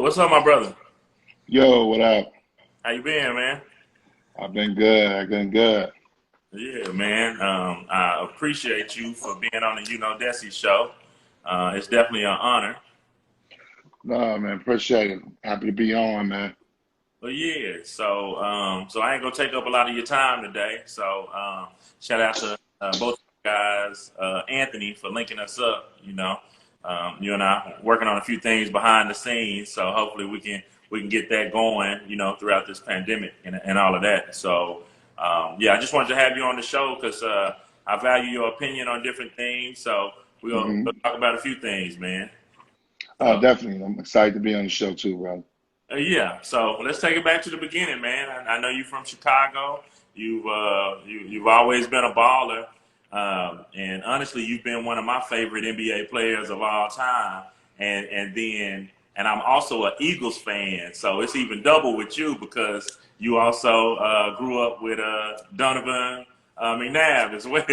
What's up, my brother? Yo, what up? How you been, man? I've been good. I've been good. Yeah, man. I appreciate you for being on the Dessie show. It's definitely an honor. No, man, appreciate it. Happy to be on, man. But yeah, so I ain't gonna take up a lot of your time today. So shout out to both you guys, Anthony, for linking us up. You and I working on a few things behind the scenes. So hopefully we can get that going. Throughout this pandemic and all of that. So yeah, I just wanted to have you on the show because I value your opinion on different things. So we'll hmm talk about a few things, man. So. Definitely. I'm excited to be on the show too, bro. Yeah, so let's take it back to the beginning, man. I know you're from Chicago. You've always been a baller, and honestly, you've been one of my favorite NBA players of all time. And I'm also an Eagles fan, so it's even double with you because you also grew up with Donovan McNabb as well.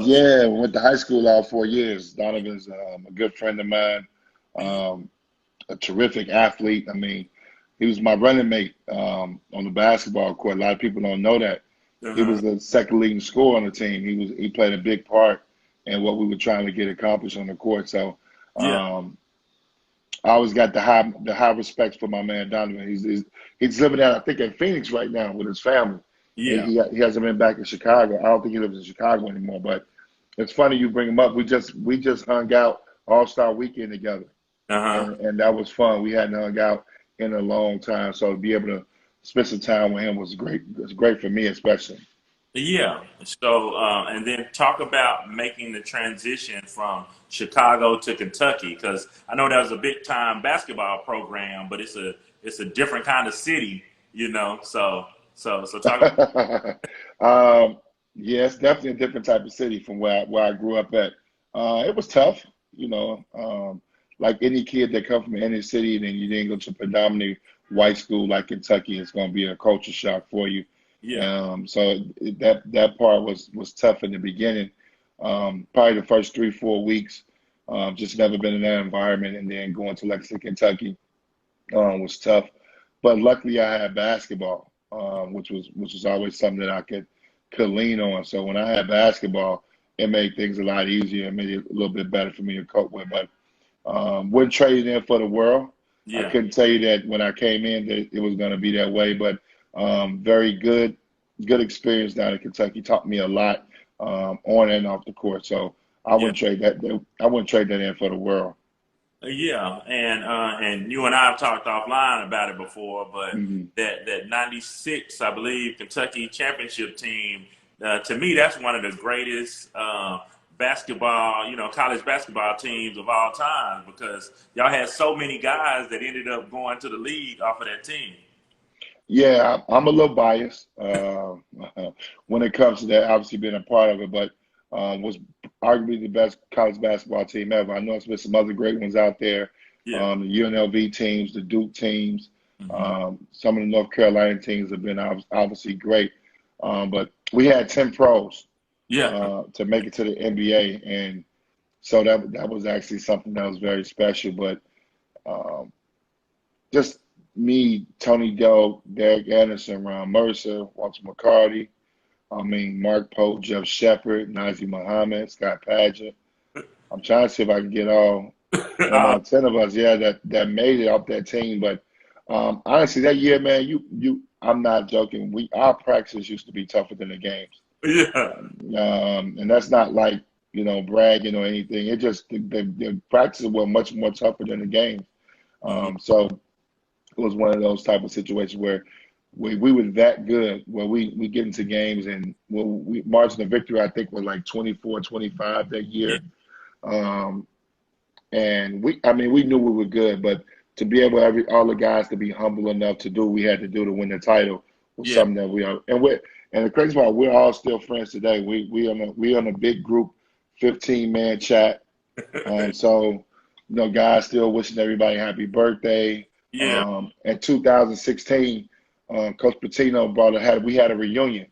Yeah, went to high school all 4 years. Donovan's a good friend of mine, um, a terrific athlete. I mean, he was my running mate on the basketball court. A lot of people don't know that. He Uh-huh. was the second leading scorer on the team. He played a big part in what we were trying to get accomplished on the court. So Yeah, um, I always got the high respect for my man Donovan. He's living out, I think, in Phoenix right now with his family. yeah. He hasn't been back in Chicago. I don't think he lives in Chicago anymore. But it's funny you bring him up. We just hung out All Star Weekend together, Uh-huh. and that was fun. We hadn't hung out in a long time, so to be able to spend some time with him was great. It was great for me, especially. Yeah. So, and then talk about making the transition from Chicago to Kentucky, because I know that was a big time basketball program, but it's a different kind of city, you know. So talk about. um, yeah, it's definitely a different type of city from where I grew up at. It was tough, like any kid that come from any city, and then you didn't go to a predominantly white school like Kentucky, it's going to be a culture shock for you. Yeah. That part was tough in the beginning. Probably the first 3 4 weeks, just never been in that environment, and then going to Lexington, Kentucky, was tough. But luckily, I had basketball, which was always something that I could lean on. So when I had basketball, it made things a lot easier. It made it a little bit better for me to cope with. But wouldn't trade it in for the world. I Yeah. couldn't tell you that when I came in that it was going to be that way, but very good experience down in Kentucky. Taught me a lot on and off the court. So I Yeah. wouldn't trade that. I wouldn't trade that in for the world. Yeah, and you and I have talked offline about it before, but hmm that '96, I believe, Kentucky championship team, to me, that's one of the greatest basketball, college basketball teams of all time because y'all had so many guys that ended up going to the league off of that team. Yeah, I'm a little biased when it comes to that. Obviously, being a part of it, but was arguably the best college basketball team ever. I know there's been some other great ones out there, Yeah. the UNLV teams, the Duke teams, Hmm. some of the North Carolina teams have been obviously great. But we had 10 pros Yeah. to make it to the NBA, and so that was actually something that was very special. But um, just me, Tony Doe, Derek Anderson, Ron Mercer, Walter McCarty, Mark Pope, Jeff Shepard, Nazi Muhammad, Scott Padgett. I'm trying to see if I can get all 10 of us, yeah, that made it off that team. But honestly, that year, man, I'm not joking. Our practices used to be tougher than the games, Yeah. and that's not like bragging or anything. It just the practices were much more tougher than the games. Hmm. So it was one of those type of situations where we were that good where we get into games and we margin of victory I think was like 24-25 that Yeah. year. Um, and we knew we were good, but to be able all the guys to be humble enough to do what we had to do to win the title was Yeah. something that we are and the crazy part we're all still friends today. We on a big group 15-man chat. So, guys still wishing everybody happy birthday. Yeah. In 2016, Coach Patino we had a reunion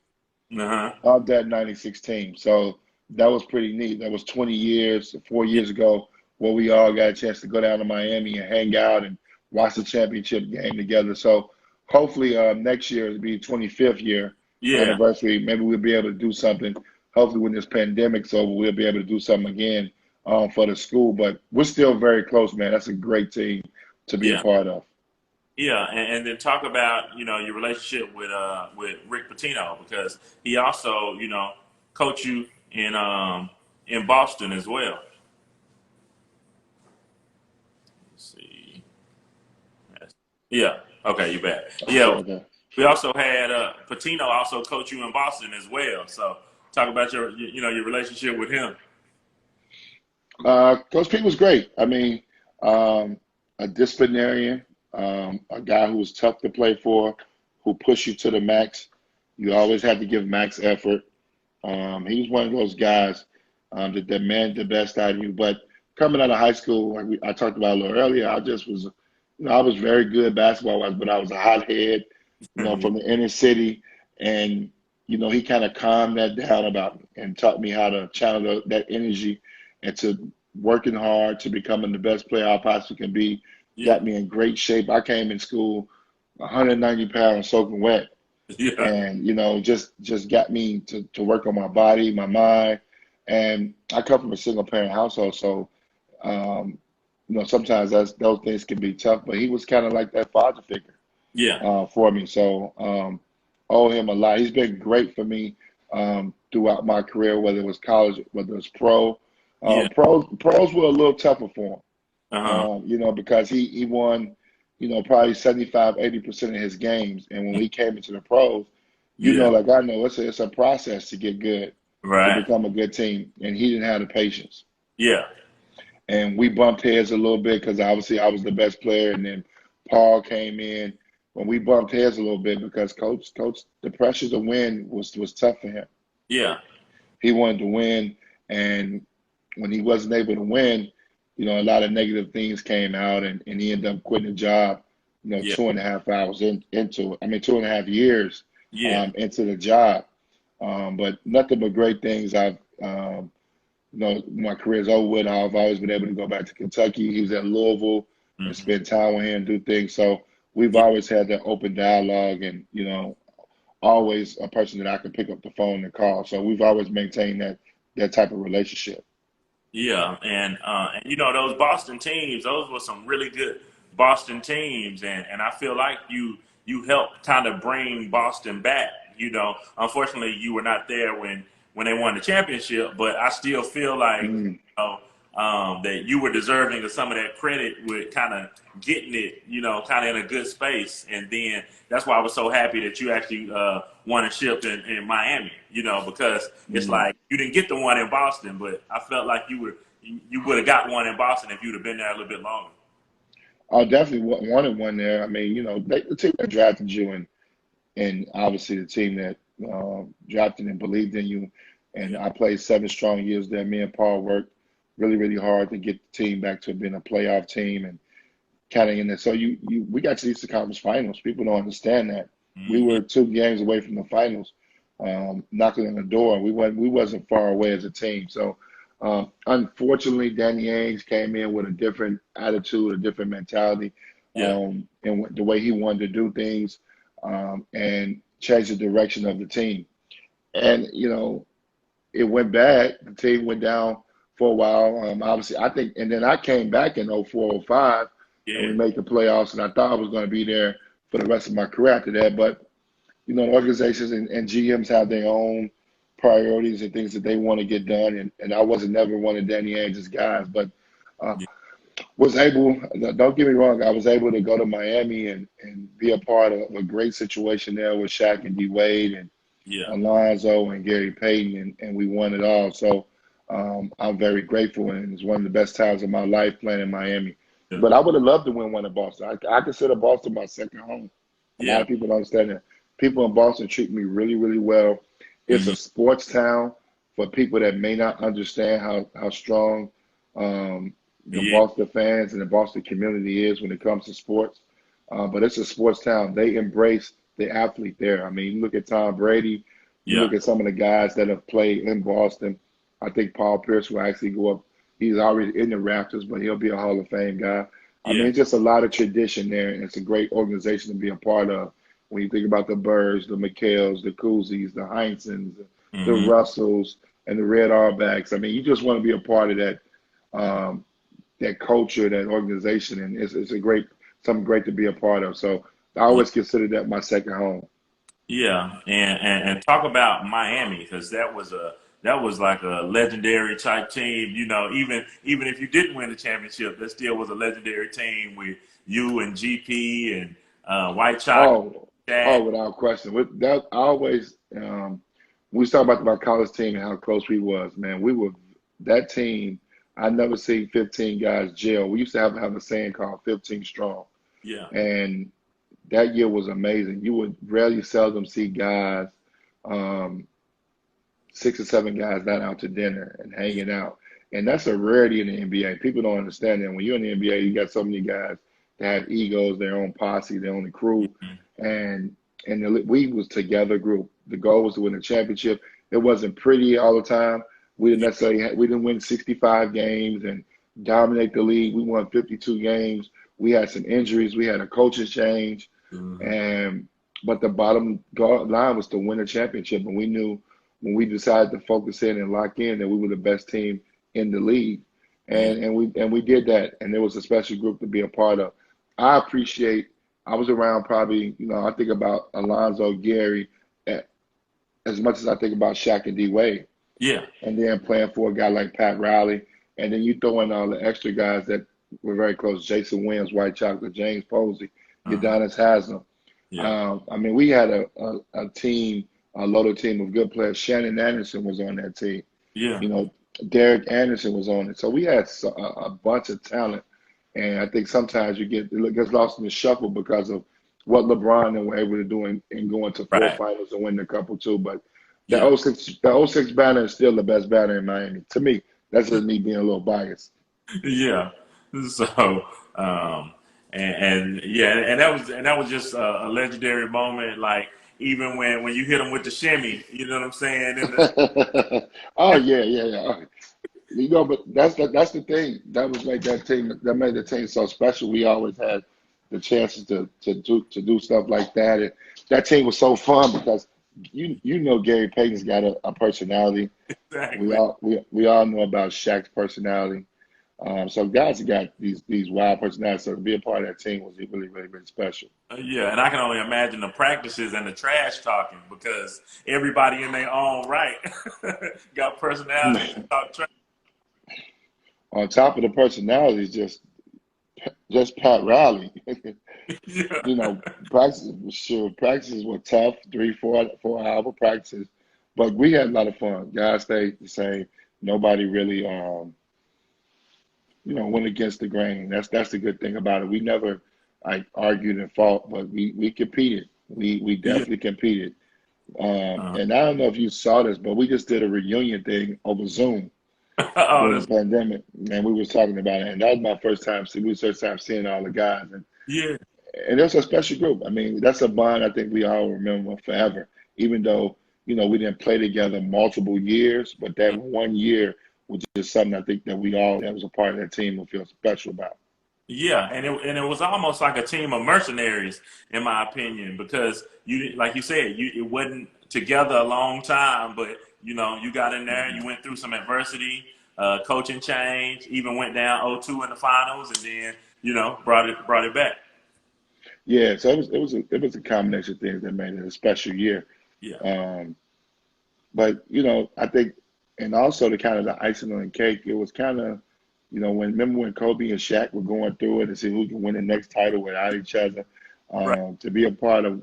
Uh-huh. of that 96 team. So that was pretty neat. That was 20 years, 4 years ago, where we all got a chance to go down to Miami and hang out and watch the championship game together. So hopefully next year it'll be 25th year Yeah. anniversary. Maybe we'll be able to do something. Hopefully when this pandemic's over, we'll be able to do something again for the school. But we're still very close, man. That's a great team to be a Yeah. part of. Yeah, and then talk about your relationship with Rick Pitino, because he also coached you in Boston as well. Let's see. Yeah. Okay, you bet. Okay, Yeah. okay. We also had Pitino also coach you in Boston as well. So talk about your relationship with him. Coach Pete was great. I mean, a disciplinarian, a guy who was tough to play for, who pushed you to the max. You always had to give max effort. He was one of those guys that demanded the best out of you. But coming out of high school, like I talked about a little earlier, I just was, I was very good basketball-wise, but I was a hothead, from the inner city. And, he kind of calmed that down about me and taught me how to channel that energy into working hard to becoming the best player I possibly can be. Yeah. Got me in great shape. I came in school 190 pounds soaking wet. Yeah. And, just got me to work on my body, my mind. And I come from a single parent household. So, sometimes those things can be tough, but he was kind of like that father figure Yeah. for me. So, owe him a lot. He's been great for me throughout my career, whether it was college, whether it was pro. Yeah. Pros were a little tougher for Uh-huh. him, because he won, probably 75, 80% of his games. And when he came into the pros, Yeah. like I know, it's a process to get good, to Right. become a good team. And he didn't have the patience. Yeah. And we bumped heads a little bit because obviously I was the best player. And then Paul came in when we bumped heads a little bit because coach, the pressure to win was tough for him. Yeah. He wanted to win. And when he wasn't able to win, a lot of negative things came out, and he ended up quitting the job, Yeah. 2.5 hours into it. I mean, 2.5 years Yeah. into the job. But nothing but great things. My career's over with. I've always been able to go back to Kentucky. He was at Louisville and Hmm. spend time with him and do things. So we've Yeah. always had that open dialogue, and, always a person that I can pick up the phone and call. So we've always maintained that type of relationship. Yeah, and those Boston teams, those were some really good Boston teams, and I feel like you helped kind of bring Boston back. Unfortunately, you were not there when they won the championship, but I still feel like Mm. that you were deserving of some of that credit with kind of getting it, kind of in a good space, and then that's why I was so happy that you actually won a ship in Miami, because it's Mm. like you didn't get the one in Boston, but I felt like you would have got one in Boston if you'd have been there a little bit longer. I definitely wanted one there. I mean, the team that drafted you, and obviously the team that drafted and believed in you. And Yeah, I played 7 strong years there. Me and Paul worked really, really hard to get the team back to being a playoff team and kind of in there. So we got to the Eastern Conference Finals. People don't understand that. We hmm, were 2 games away from the finals, knocking on the door. We wasn't far away as a team. So unfortunately, Danny Ainge came in with a different attitude, a different mentality, yeah, and the way he wanted to do things, and change the direction of the team. And it went bad. The team went down for a while. Obviously, I think, and then I came back in 04, 05, and we yeah, made the playoffs. And I thought I was going to be there for the rest of my career after that. But organizations and GMs have their own priorities and things that they want to get done. And I wasn't never one of Danny Ainge's guys, but uh, yeah, was able. Don't get me wrong. I was able to go to Miami and be a part of a great situation there with Shaq and DWade and yeah, Alonzo and Gary Payton, and we won it all. So I'm very grateful, and it's one of the best times of my life playing in Miami. yeah, But I would have loved to win one in Boston. I consider Boston my second home. A lot yeah, of people don't understand that. People in Boston treat me really, really well. It's hmm, a sports town for people that may not understand how strong the yeah, Boston fans and the Boston community is when it comes to sports. But it's a sports town. They embrace the athlete there. I mean, you look at Tom Brady, you yeah, look at some of the guys that have played in Boston. I think Paul Pierce will actually go up. He's already in the Raptors, but he'll be a Hall of Fame guy. I mean, Yeah. it's just a lot of tradition there, and it's a great organization to be a part of. When you think about the Birds, the McHales, the Koozies, the Heinsons, the Hmm. Russells, and the Red Auerbachs. I mean, you just want to be a part of that um, that culture, that organization, and it's a great something great to be a part of. So I Yeah. always consider that my second home. Yeah. And talk about Miami, because that was like a legendary type team. You know, even if you didn't win the championship, that still was a legendary team with you and GP and White Chalk, Oh, Shaq. oh, without question. With that, I always we talk about my college team and how close we was. Man, we were that team. I never seen 15 guys jail. We used to have a saying called 15 strong, Yeah. and that year was amazing. You would rarely seldom see guys, um, 6 or 7 guys not out to dinner and Yeah. hanging out. And that's a rarity in the NBA. People don't understand that. When you're in the NBA, you got so many guys that have egos, their own posse, their own crew, Mhm. and we was together group. The goal was to win a championship. It wasn't pretty all the time. We didn't win 65 games and dominate the league. We won 52 games. We had some injuries. We had a coaching change, Mhm. and but the bottom line was to win a championship. And we knew when we decided to focus in and lock in that we were the best team in the league. Yeah. And we did that. And it was a special group to be a part of. I appreciate I was around probably, I think about Alonzo, Gary, eh, as much as I think about Shaq and DWade. Yeah. And then playing for a guy like Pat Riley. And then you throw in all the extra guys that were very close: Jason Williams, White Chocolate, James Posey, Uh-huh. Udonis Haslam. Yeah. I mean, we had a team, a loaded team of good players. Shannon Anderson was on that team. Yeah. You know, Derek Anderson was on it. So we had a bunch of talent. And I think sometimes it gets lost in the shuffle because of what LeBron and were able to do in going to 4 Right. finals and winning a couple too. But Yeah. the '06 banner is still the best banner in Miami. To me, that's just me being a little biased. Yeah. So, um, and yeah, and that was just a legendary moment. Like even when you hit them with the shimmy, you know what I'm saying? And Oh yeah, yeah, yeah. But that's the thing. That made the team so special. We always had the chances to do stuff like that. And that team was so fun because Gary Payton's got a personality. We exactly. all we all know about Shaq's personality. So guys have got these wild personalities. So to be a part of that team was really, really, really special. Yeah, and I can only imagine the practices and the trash talking because everybody in their own right got personalities to talk trash. On top of the personalities, just Pat Riley. Yeah. Practices were tough, 4 hour practices, but we had a lot of fun. Guys stayed the same. Nobody really, went against the grain. That's the good thing about it. We never like argued and fought, but we competed. We Yeah. definitely competed. Uh, And I don't know if you saw this, but we just did a reunion thing over Zoom oh, during the that's pandemic, and we was talking about it. And that was my first time. We was first time seeing all the guys, yeah. and that's a special group. I mean, that's a bond I think we all remember forever. Even though we didn't play together multiple years, but that one year was just something I think that we all that was a part of that team will feel special about. Yeah, and it was almost like a team of mercenaries, in my opinion, because you, like you said, it wasn't together a long time, but you got in there, you went through some adversity, coaching change, even went down 0-2 in the finals, and then brought it back. Yeah, so it was a combination of things that made it a special year. Yeah, Um, but I think, and also the kind of the icing on the cake, it was kind of, remember when Kobe and Shaq were going through it and see who can win the next title without each other. right. To be a part of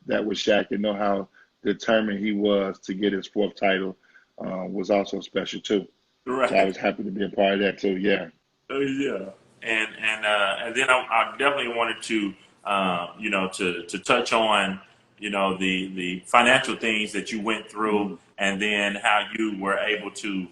that with Shaq and know how determined he was to get his fourth title was also special too. So I Right. was happy to be a part of that too. Yeah. Yeah, and then I definitely wanted to to touch on the financial things that you went through, Mhm. and then how you were able to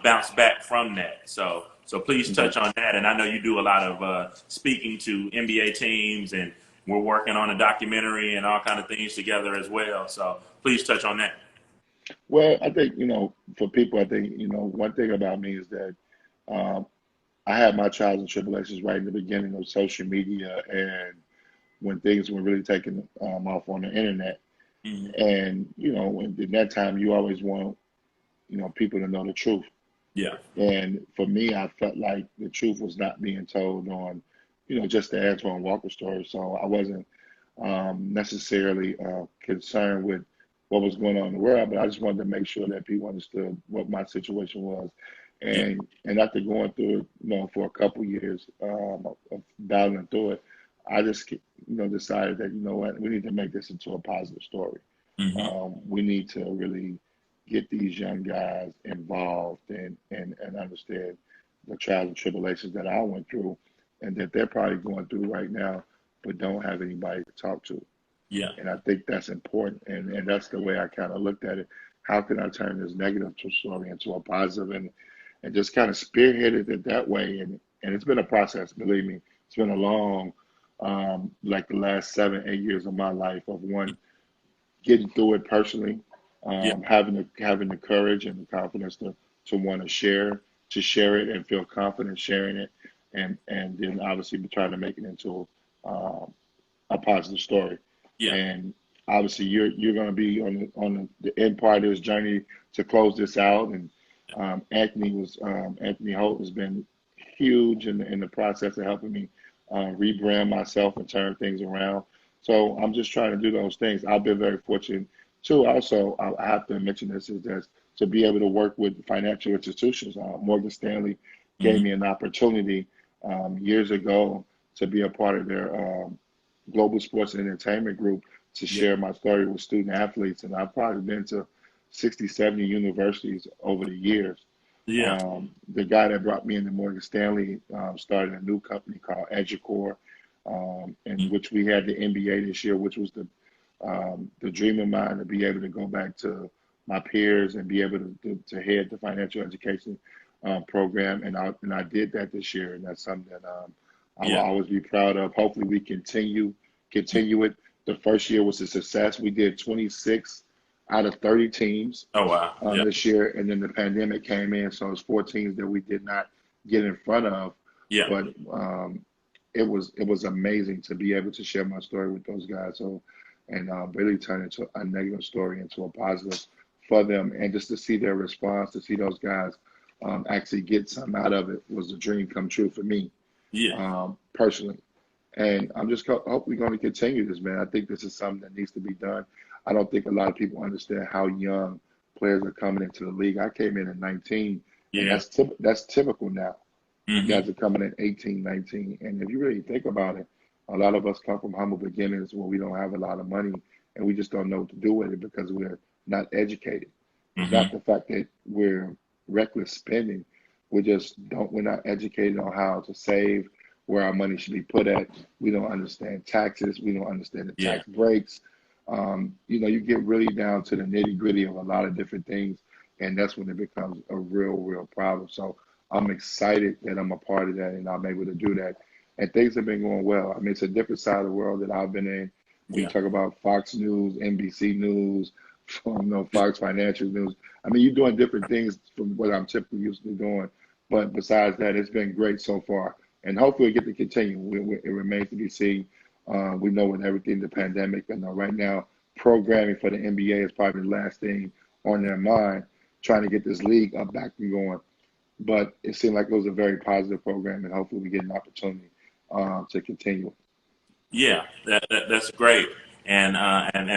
bounce back from that. So please Mhm. touch on that. And I know you do a lot of speaking to NBA teams, and we're working on a documentary and all kind of things together as well. So please touch on that. Well, I think for people, I think one thing about me is that. I had my trials and tribulations right in the beginning of social media and when things were really taking off on the internet. Hmm. And, in that time, you always want, people to know the truth. Yeah. And for me, I felt like the truth was not being told on, just the Antoine Walker story. So I wasn't necessarily concerned with what was going on in the world, but I just wanted to make sure that people understood what my situation was. Yeah. And after going through it, for a couple years of battling through it, I just, decided that, what, we need to make this into a positive story. Hmm. We need to really get these young guys involved and understand the trials and tribulations that I went through and that they're probably going through right now, but don't have anybody to talk to. Yeah. And I think that's important. And that's the way I kind of looked at it. How can I turn this negative story into a positive and just kind of spearheaded it that way. And it's been a process, believe me. It's been a long, like the last 7, 8 years of my life of one getting through it personally, Yeah. having the courage and the confidence to want to share it and feel confident sharing it, and then obviously be trying to make it into um, a positive story. Yeah. And obviously, you're going to be on the end part of this journey to close this out. And Anthony Holt has been huge in the process of helping me rebrand myself and turn things around. So I'm just trying to do those things. I've been very fortunate too. Also, I have to mention this is that to be able to work with financial institutions. Morgan Stanley gave Hmm. me an opportunity years ago to be a part of their global sports and entertainment group to Yeah. share my story with student athletes. And I've probably been to 60, 70 universities over the years. Yeah. The guy that brought me into Morgan Stanley started a new company called Educore, in which we had the NBA this year, which was the dream of mine to be able to go back to my peers and be able to head the financial education program. And I did that this year, and that's something that I will Yeah. always be proud of. Hopefully, we continue it. The first year was a success. We did 26 out of 30 teams Oh wow. Yeah. this year, and then the pandemic came in, so it's 4 teams that we did not get in front of. Yeah. But it was amazing to be able to share my story with those guys. So and really turn into a negative story into a positive for them, and just to see their response, to see those guys actually get something out of it was a dream come true for me Yeah. personally. And I'm just hopefully going to continue this, man. I think this is something that needs to be done. I don't think a lot of people understand how young players are coming into the league. I came in at 19, and Yeah. that's typical now. Hmm. Guys are coming in 18, 19. And if you really think about it, a lot of us come from humble beginnings where we don't have a lot of money and we just don't know what to do with it because we're not educated. It's Hmm. not the fact that we're reckless spending. We're not educated on how to save, where our money should be put at. We don't understand taxes. We don't understand the Yeah. tax breaks. You get really down to the nitty gritty of a lot of different things, and that's when it becomes a real, real problem. So I'm excited that I'm a part of that and I'm able to do that. And things have been going well. I mean, it's a different side of the world that I've been in. When you Yeah. talk about Fox News, NBC News, Fox Financial News. I mean, you're doing different things from what I'm typically used to doing. But besides that, it's been great so far. And hopefully we get to continue. It remains to be seen. We know with everything, the pandemic, and right now, programming for the NBA is probably the last thing on their mind, trying to get this league up back and going. But it seemed like it was a very positive program, and hopefully we get an opportunity to continue. Yeah, that's great. And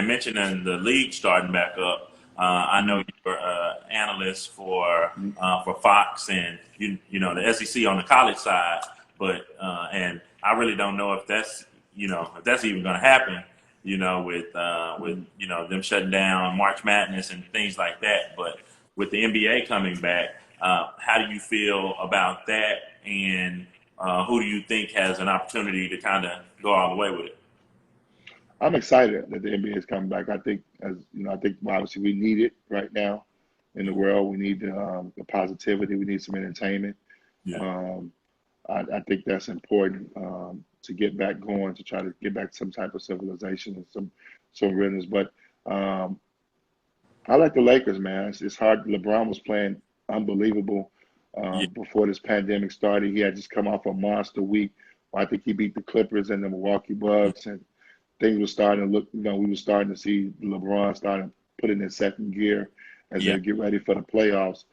mentioning the league starting back up, I know Mhm. you're analyst for Fox and the SEC on the college side, but and I really don't know if that's even going to happen. With Mhm. them shutting down March Madness and things like that. But with the NBA coming back, how do you feel about that? And who do you think has an opportunity to kind of go all the way with it? I'm excited that the NBA is coming back. I think, as you know, I think obviously we need it right now in the world. We need the positivity. We need some entertainment. Yeah, Um, I think that's important to get back going, to try to get back some type of civilization and some rhythms. But um, I like the Lakers, man. It's hard. LeBron was playing unbelievable. Yeah. before this pandemic started. He had just come off a monster week. I think he beat the Clippers and the Milwaukee Bucks, and things were starting to look. We were starting to see LeBron starting to put in his second gear as Yeah. they get ready for the playoffs.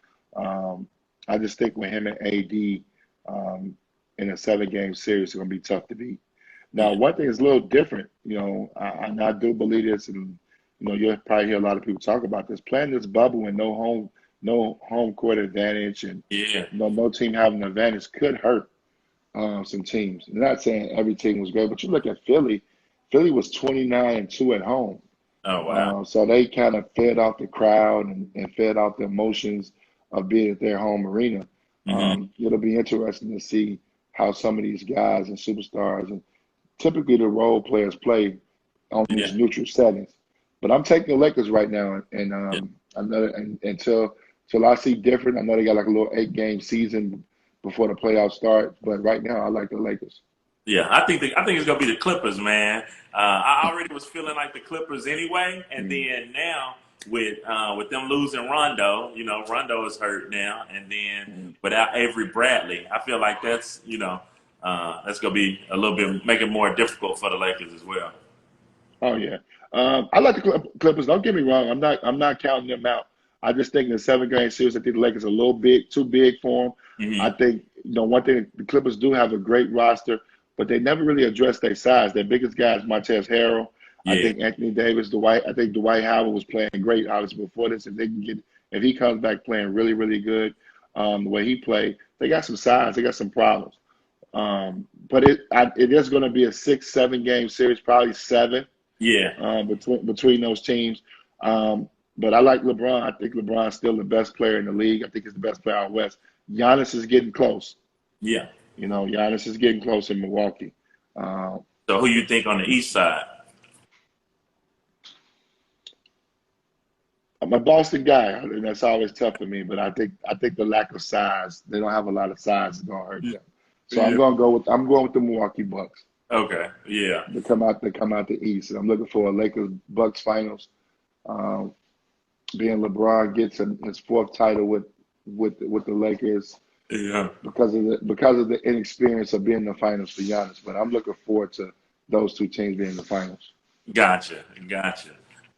I just think with him and AD in a 7-game series, it's going to be tough to beat. Now, Yeah. one thing is a little different. I do believe this, and you'll probably hear a lot of people talk about this. Playing this bubble and no home court advantage, and Yeah. no team having an advantage could hurt some teams. I'm not saying every team was great, but you look at Philly. Philly was 29-2 at home. Oh, wow. So they kind of fed off the crowd and fed off the emotions of being at their home arena. Hmm. It'll be interesting to see how some of these guys and superstars and typically the role players play on Yeah. these neutral settings. But I'm taking the Lakers right now, and Yeah. I know until I see different. I know they got like a little 8-game season before the playoffs start, but right now I like the Lakers. Yeah, I think it's gonna be the Clippers, man. I already was feeling like the Clippers anyway, and Mm. then now with them losing Rondo, Rondo is hurt now, and then Mm. without Avery Bradley, I feel like that's gonna be a little bit make it more difficult for the Lakers as well. Oh yeah, I like the Clippers. Don't get me wrong. I'm not counting them out. I just think in the 7-game series, I think the Lakers are a little big, too big for them. I Hmm. think one thing the Clippers do have a great roster, but they never really address their size. Their biggest guy is Montrezl Harrell. I Yeah, think Anthony Davis, Dwight. I think Dwight Howard was playing great, obviously before this. If he comes back playing really, really good, the way he played, they got some size. They got some problems. But it is going to be a 6-7 game series, probably 7 yeah, between those teams. But I like LeBron. I think LeBron's still the best player in the league. I think he's the best player out west. Giannis is getting close. yeah. Giannis is getting close in Milwaukee. Uh, So who you think on the East side? I'm a Boston guy, and that's always tough for me. But I think the lack of size, they don't have a lot of size, is gonna hurt them. So Yeah. I'm going with the Milwaukee Bucks Okay. Yeah. to come out the East, and I'm looking for a Lakers Bucks finals. Um, Being LeBron gets his 4th title with the Lakers Yeah. because of the inexperience of being in the finals for Giannis. But I'm looking forward to those two teams being in the finals. Gotcha.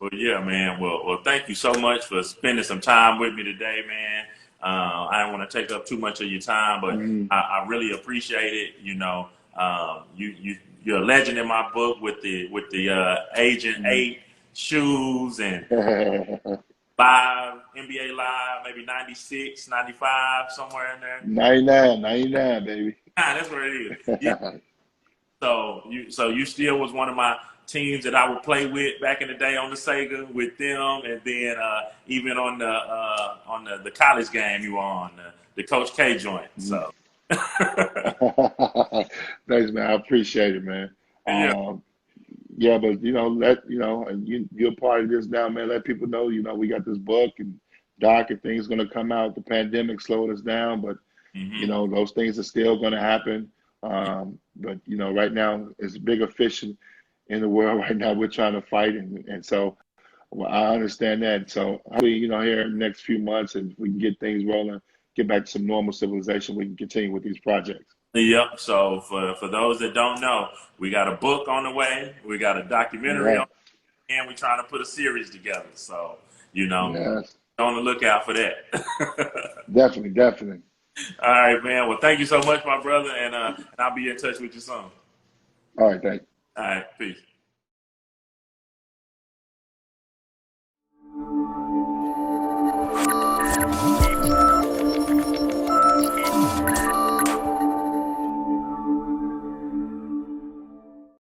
Well, yeah, man. Well, thank you so much for spending some time with me today, man. I don't want to take up too much of your time, but Mhm. I really appreciate it. You're a legend in my book with the Agent Mhm. 8 shoes and live NBA live, maybe 96, 95, somewhere in there. 99, baby. That's what it is. Yeah. So you still was one of my teams that I would play with back in the day on the Sega with them, and then even on the college game you were on the Coach K joint. So Thanks, man. I appreciate it, man. yeah, Yeah, but and you're part of this now, man. Let people know, we got this book and doc and things going to come out. The pandemic slowed us down, but hmm those things are still going to happen. But right now it's bigger fish in the world right now. We're trying to fight, and so well, I understand that. So hopefully, here in the next few months, and we can get things rolling, get back to some normal civilization. We can continue with these projects. Yep. So for those that don't know, we got a book on the way, we got a All documentary on, right. and we're trying to put a series together. So Yes, on the lookout for that. definitely, definitely. All right, man. Well, thank you so much, my brother, and I'll be in touch with you soon. All right, thanks. All right, peace.